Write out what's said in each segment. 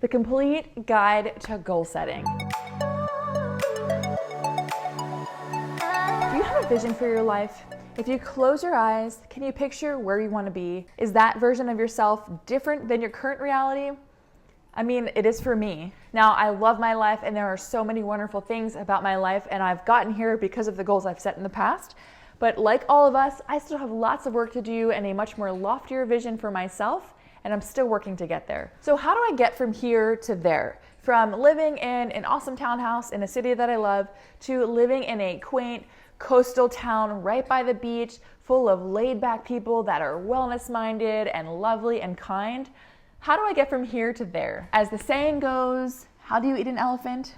The complete guide to goal setting. Do you have a vision for your life? If you close your eyes, can you picture where you want to be? Is that version of yourself different than your current reality? I mean, it is for me. Now, I love my life and there are so many wonderful things about my life, and I've gotten here because of the goals I've set in the past. But like all of us, I still have lots of work to do and a much more loftier vision for myself, and I'm still working to get there. So how do I get from here to there? From living in an awesome townhouse in a city that I love to living in a quaint coastal town right by the beach, full of laid-back people that are wellness-minded and lovely and kind. How do I get from here to there? As the saying goes, how do you eat an elephant?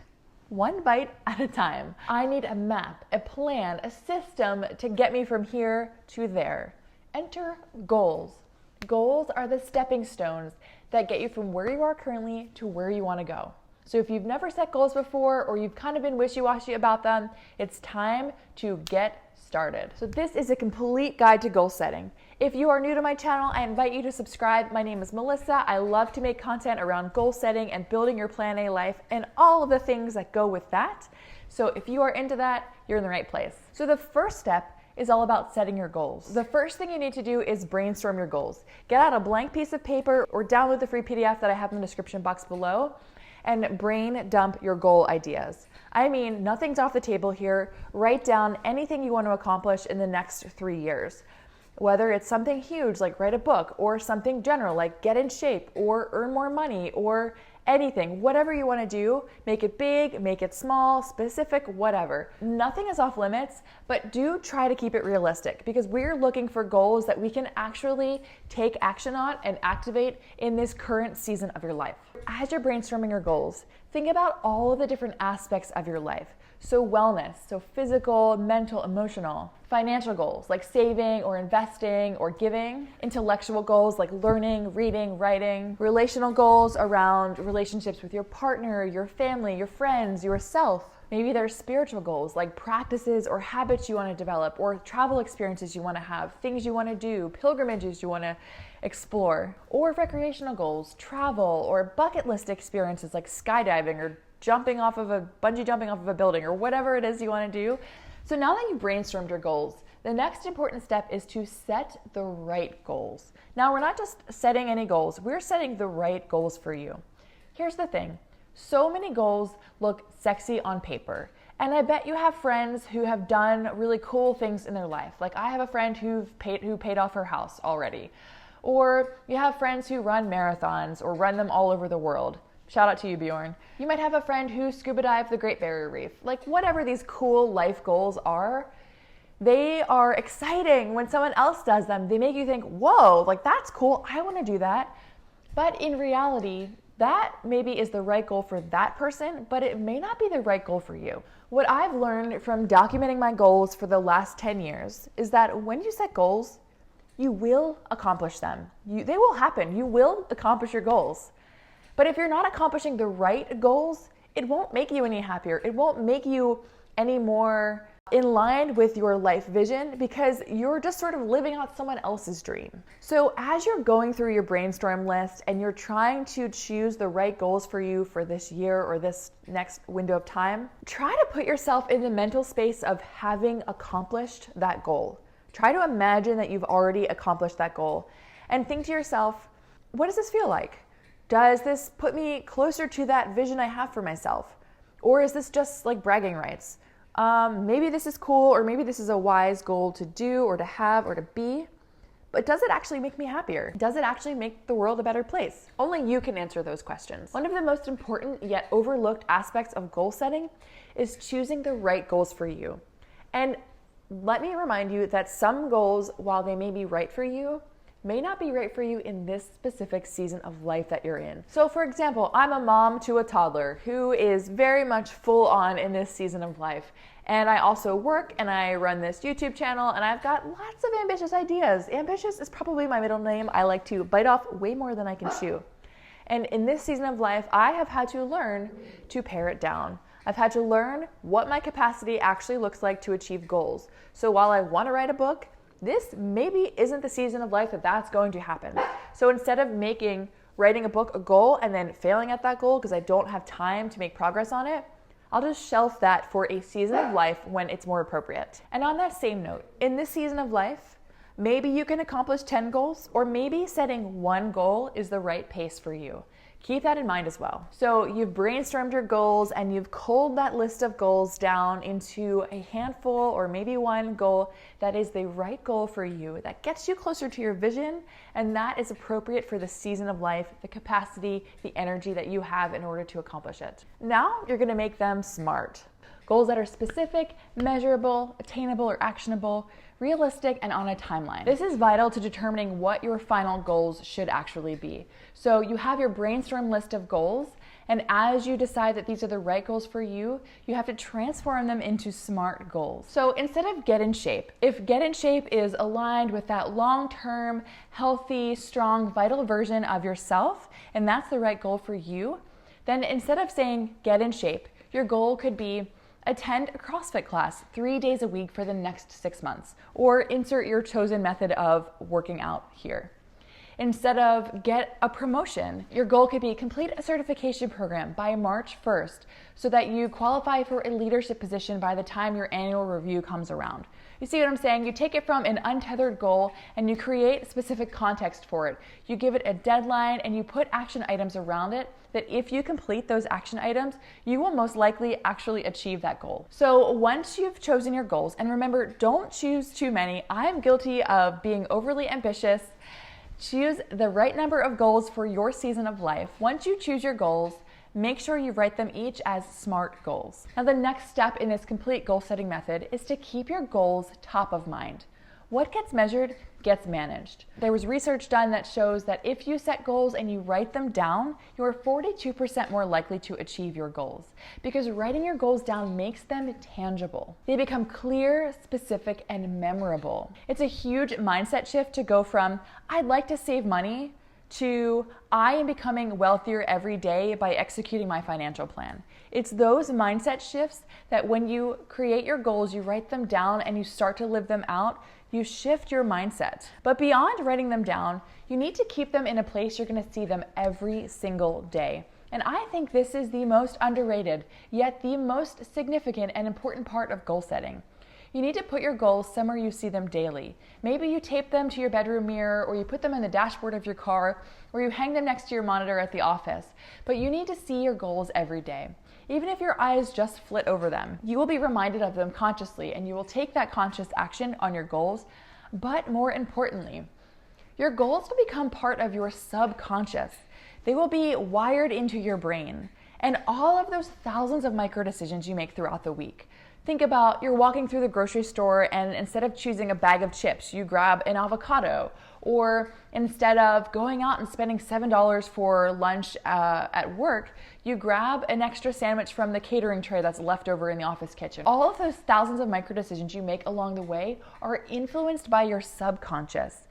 One bite at a time. I need a map, a plan, a system to get me from here to there. Enter goals. Goals are the stepping stones that get you from where you are currently to where you want to go. So if you've never set goals before, or you've kind of been wishy-washy about them, it's time to get started. So this is a complete guide to goal setting. If you are new to my channel, I invite you to subscribe. My name is Melissa. I love to make content around goal setting and building your Plan A life and all of the things that go with that. So if you are into that, you're in the right place. So the first step is all about setting your goals. The first thing you need to do is brainstorm your goals. Get out a blank piece of paper or download the free PDF that I have in the description box below and brain dump your goal ideas. I mean, nothing's off the table here. Write down anything you want to accomplish in the next 3 years. Whether it's something huge like write a book, or something general like get in shape or earn more money, or anything, whatever you want to do, make it big, make it small, specific, whatever. Nothing is off limits, but do try to keep it realistic, because we're looking for goals that we can actually take action on and activate in this current season of your life. As you're brainstorming your goals, think about all of the different aspects of your life. So wellness, so physical, mental, emotional. Financial goals like saving or investing or giving. Intellectual goals like learning, reading, writing. Relational goals around relationships with your partner, your family, your friends, yourself. Maybe there's spiritual goals like practices or habits you want to develop, or travel experiences you want to have, things you want to do, pilgrimages you want to explore. Or recreational goals, travel or bucket list experiences like skydiving or bungee jumping off of a building, or whatever it is you want to do. So now that you've brainstormed your goals, the next important step is to set the right goals. Now, we're not just setting any goals, we're setting the right goals for you. Here's the thing. So many goals look sexy on paper. And I bet you have friends who have done really cool things in their life. Like I have a friend who paid off her house already. Or you have friends who run marathons or run them all over the world. Shout out to you, Bjorn. You might have a friend who scuba dived the Great Barrier Reef. Like whatever these cool life goals are, they are exciting when someone else does them. They make you think, whoa, like that's cool, I want to do that. But in reality, that maybe is the right goal for that person, but it may not be the right goal for you. What I've learned from documenting my goals for the last 10 years is that when you set goals, you will accomplish them. They will happen. You will accomplish your goals. But if you're not accomplishing the right goals, it won't make you any happier. It won't make you any more in line with your life vision, because you're just sort of living out someone else's dream. So as you're going through your brainstorm list and you're trying to choose the right goals for you for this year or this next window of time, try to put yourself in the mental space of having accomplished that goal. Try to imagine that you've already accomplished that goal and think to yourself, what does this feel like? Does this put me closer to that vision I have for myself? Or is this just like bragging rights? Maybe this is cool, or maybe this is a wise goal to do or to have or to be, but does it actually make me happier? Does it actually make the world a better place? Only you can answer those questions. One of the most important yet overlooked aspects of goal setting is choosing the right goals for you. And let me remind you that some goals, while they may be right for you, may not be right for you in this specific season of life that you're in. So for example, I'm a mom to a toddler who is very much full on in this season of life. And I also work and I run this YouTube channel, and I've got lots of ambitious ideas. Ambitious is probably my middle name. I like to bite off way more than I can chew. And in this season of life, I have had to learn to pare it down. I've had to learn what my capacity actually looks like to achieve goals. So while I want to write a book, this maybe isn't the season of life that that's going to happen. So instead of making writing a book a goal and then failing at that goal because I don't have time to make progress on it, I'll just shelf that for a season of life when it's more appropriate. And on that same note, in this season of life, maybe you can accomplish 10 goals, or maybe setting one goal is the right pace for you. Keep that in mind as well. So you've brainstormed your goals and you've culled that list of goals down into a handful or maybe one goal that is the right goal for you, that gets you closer to your vision, and that is appropriate for the season of life, the capacity, the energy that you have in order to accomplish it. Now you're gonna make them SMART. Goals that are specific, measurable, attainable or actionable, realistic, and on a timeline. This is vital to determining what your final goals should actually be. So you have your brainstorm list of goals, and as you decide that these are the right goals for you, you have to transform them into SMART goals. So instead of get in shape, if get in shape is aligned with that long-term, healthy, strong, vital version of yourself, and that's the right goal for you, then instead of saying get in shape, your goal could be attend a CrossFit class 3 days a week for the next 6 months, or insert your chosen method of working out here. Instead of get a promotion, your goal could be complete a certification program by March 1st so that you qualify for a leadership position by the time your annual review comes around. You see what I'm saying? You take it from an untethered goal and you create specific context for it. You give it a deadline and you put action items around it that if you complete those action items, you will most likely actually achieve that goal. So once you've chosen your goals, and remember, don't choose too many. I'm guilty of being overly ambitious. Choose the right number of goals for your season of life. Once you choose your goals, make sure you write them each as SMART goals. Now, the next step in this complete goal setting method is to keep your goals top of mind. What gets measured gets managed. There was research done that shows that if you set goals and you write them down, you're 42% more likely to achieve your goals, because writing your goals down makes them tangible. They become clear, specific, and memorable. It's a huge mindset shift to go from I'd like to save money to I am becoming wealthier every day by executing my financial plan. It's those mindset shifts that when you create your goals, you write them down and you start to live them out, you shift your mindset. But beyond writing them down, you need to keep them in a place you're gonna see them every single day. And I think this is the most underrated, yet the most significant and important part of goal setting. You need to put your goals somewhere you see them daily. Maybe you tape them to your bedroom mirror, or you put them in the dashboard of your car, or you hang them next to your monitor at the office. But you need to see your goals every day. Even if your eyes just flit over them, you will be reminded of them consciously, and you will take that conscious action on your goals. But more importantly, your goals will become part of your subconscious. They will be wired into your brain. And all of those thousands of micro decisions you make throughout the week. Think about you're walking through the grocery store and instead of choosing a bag of chips, you grab an avocado. Or instead of going out and spending $7 for lunch at work, you grab an extra sandwich from the catering tray that's left over in the office kitchen. All of those thousands of micro decisions you make along the way are influenced by your subconscious.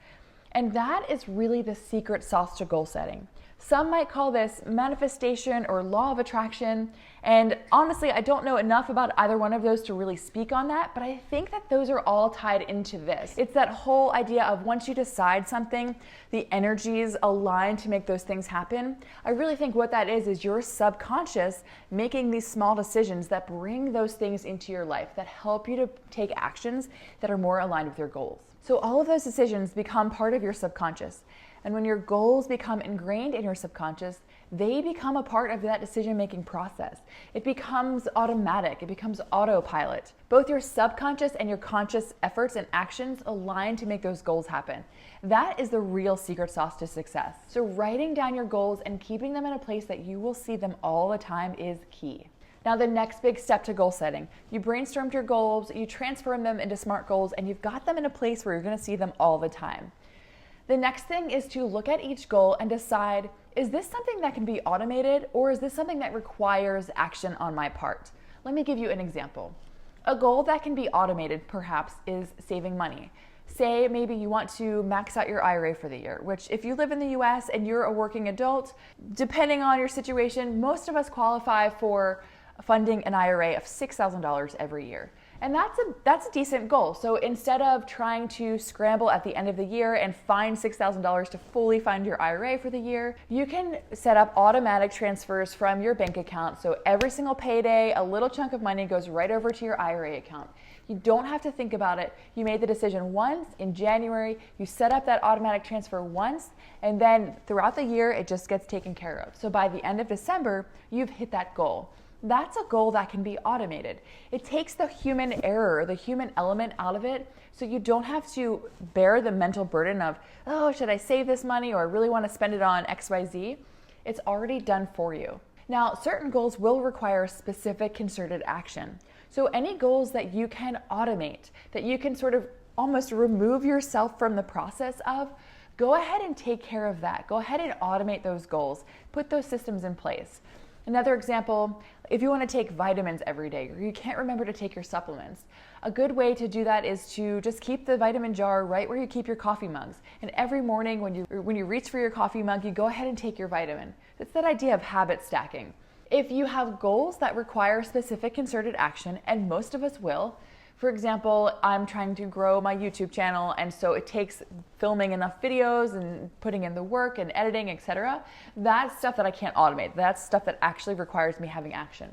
And that is really the secret sauce to goal setting. Some might call this manifestation or law of attraction. And honestly, I don't know enough about either one of those to really speak on that, but I think that those are all tied into this. It's that whole idea of once you decide something, the energies align to make those things happen. I really think what that is your subconscious making these small decisions that bring those things into your life, that help you to take actions that are more aligned with your goals. So all of those decisions become part of your subconscious. And when your goals become ingrained in your subconscious, they become a part of that decision-making process. It becomes automatic, it becomes autopilot. Both your subconscious and your conscious efforts and actions align to make those goals happen. That is the real secret sauce to success. So writing down your goals and keeping them in a place that you will see them all the time is key. Now, the next big step to goal setting, you brainstormed your goals, you transformed them into SMART goals, and you've got them in a place where you're gonna see them all the time. The next thing is to look at each goal and decide, is this something that can be automated, or is this something that requires action on my part? Let me give you an example. A goal that can be automated, perhaps, is saving money. Say maybe you want to max out your IRA for the year, which if you live in the US and you're a working adult, depending on your situation, most of us qualify for funding an IRA of $6,000 every year. And that's a decent goal. So instead of trying to scramble at the end of the year and find $6,000 to fully fund your IRA for the year, you can set up automatic transfers from your bank account. So every single payday, a little chunk of money goes right over to your IRA account. You don't have to think about it. You made the decision once in January, you set up that automatic transfer once, and then throughout the year, it just gets taken care of. So by the end of December, you've hit that goal. That's a goal that can be automated. It takes the human error, the human element out of it, so you don't have to bear the mental burden of, oh, should I save this money, or I really want to spend it on XYZ? It's already done for you. Now, certain goals will require specific concerted action. So any goals that you can automate, that you can sort of almost remove yourself from the process of, go ahead and take care of that. Go ahead and automate those goals. Put those systems in place. Another example, if you want to take vitamins every day or you can't remember to take your supplements, a good way to do that is to just keep the vitamin jar right where you keep your coffee mugs. And every morning when you reach for your coffee mug, you go ahead and take your vitamin. It's that idea of habit stacking. If you have goals that require specific concerted action, and most of us will, for example, I'm trying to grow my YouTube channel, and so it takes filming enough videos and putting in the work and editing, etc. That's stuff that I can't automate. That's stuff that actually requires me having action.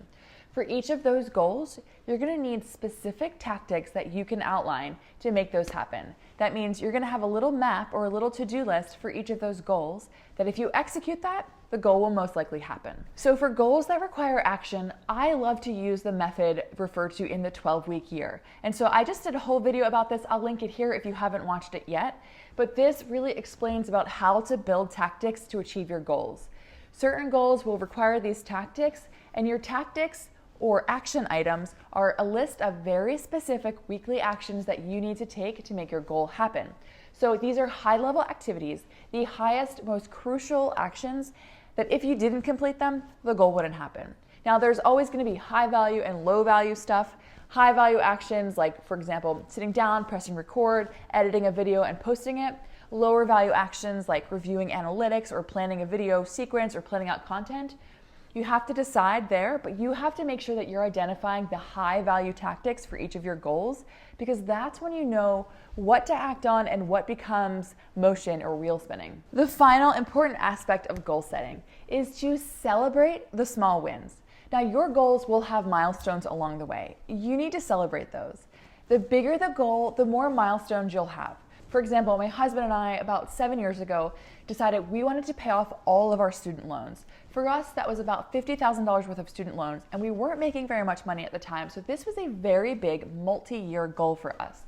For each of those goals, you're going to need specific tactics that you can outline to make those happen. That means you're going to have a little map or a little to-do list for each of those goals that if you execute that, the goal will most likely happen. So for goals that require action, I love to use the method referred to in the 12-week year. And so I just did a whole video about this. I'll link it here if you haven't watched it yet. But this really explains about how to build tactics to achieve your goals. Certain goals will require these tactics, and your tactics or action items are a list of very specific weekly actions that you need to take to make your goal happen. So these are high-level activities, the highest, most crucial actions that if you didn't complete them, the goal wouldn't happen. Now, there's always going to be high-value and low-value stuff. High-value actions like, for example, sitting down, pressing record, editing a video, and posting it. Lower-value actions like reviewing analytics or planning a video sequence or planning out content. You have to decide there, but you have to make sure that you're identifying the high value tactics for each of your goals, because that's when you know what to act on and what becomes motion or wheel spinning. The final important aspect of goal setting is to celebrate the small wins. Now, your goals will have milestones along the way. You need to celebrate those. The bigger the goal, the more milestones you'll have. For example, my husband and I, about 7 years ago, decided we wanted to pay off all of our student loans. For us, that was about $50,000 worth of student loans, and we weren't making very much money at the time, so this was a very big multi-year goal for us.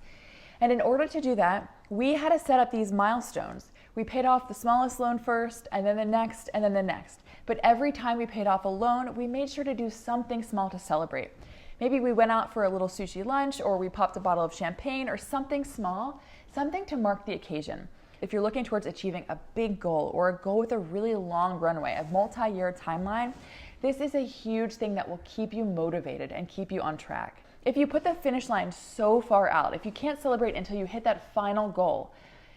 And in order to do that, we had to set up these milestones. We paid off the smallest loan first, and then the next, and then the next. But every time we paid off a loan, we made sure to do something small to celebrate. Maybe we went out for a little sushi lunch, or we popped a bottle of champagne, or something small, something to mark the occasion. If you're looking towards achieving a big goal or a goal with a really long runway, a multi-year timeline, this is a huge thing that will keep you motivated and keep you on track. If you put the finish line so far out, if you can't celebrate until you hit that final goal,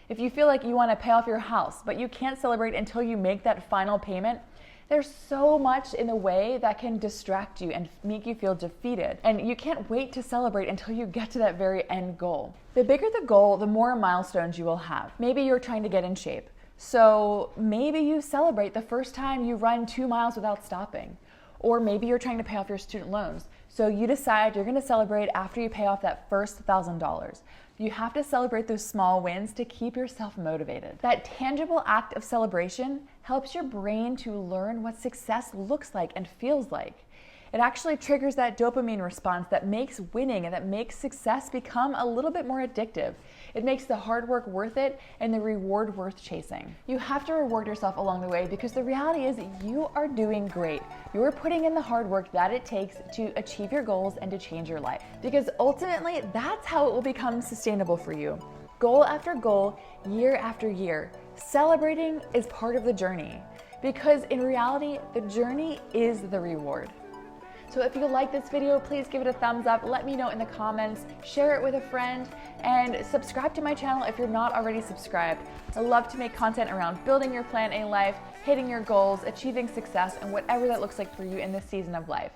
if you feel like you want to pay off your house, but you can't celebrate until you make that final payment, there's so much in the way that can distract you and make you feel defeated. And you can't wait to celebrate until you get to that very end goal. The bigger the goal, the more milestones you will have. Maybe you're trying to get in shape. So maybe you celebrate the first time you run 2 miles without stopping. Or maybe you're trying to pay off your student loans. So you decide you're going to celebrate after you pay off that first $1,000. You have to celebrate those small wins to keep yourself motivated. That tangible act of celebration helps your brain to learn what success looks like and feels like. It actually triggers that dopamine response that makes winning and that makes success become a little bit more addictive. It makes the hard work worth it and the reward worth chasing. You have to reward yourself along the way because the reality is you are doing great. You're putting in the hard work that it takes to achieve your goals and to change your life. Because ultimately, that's how it will become sustainable for you. Goal after goal, year after year. Celebrating is part of the journey because in reality, the journey is the reward. So if you like this video, please give it a thumbs up. Let me know in the comments, share it with a friend, and subscribe to my channel if you're not already subscribed. I love to make content around building your Plan A life, hitting your goals, achieving success, and whatever that looks like for you in this season of life.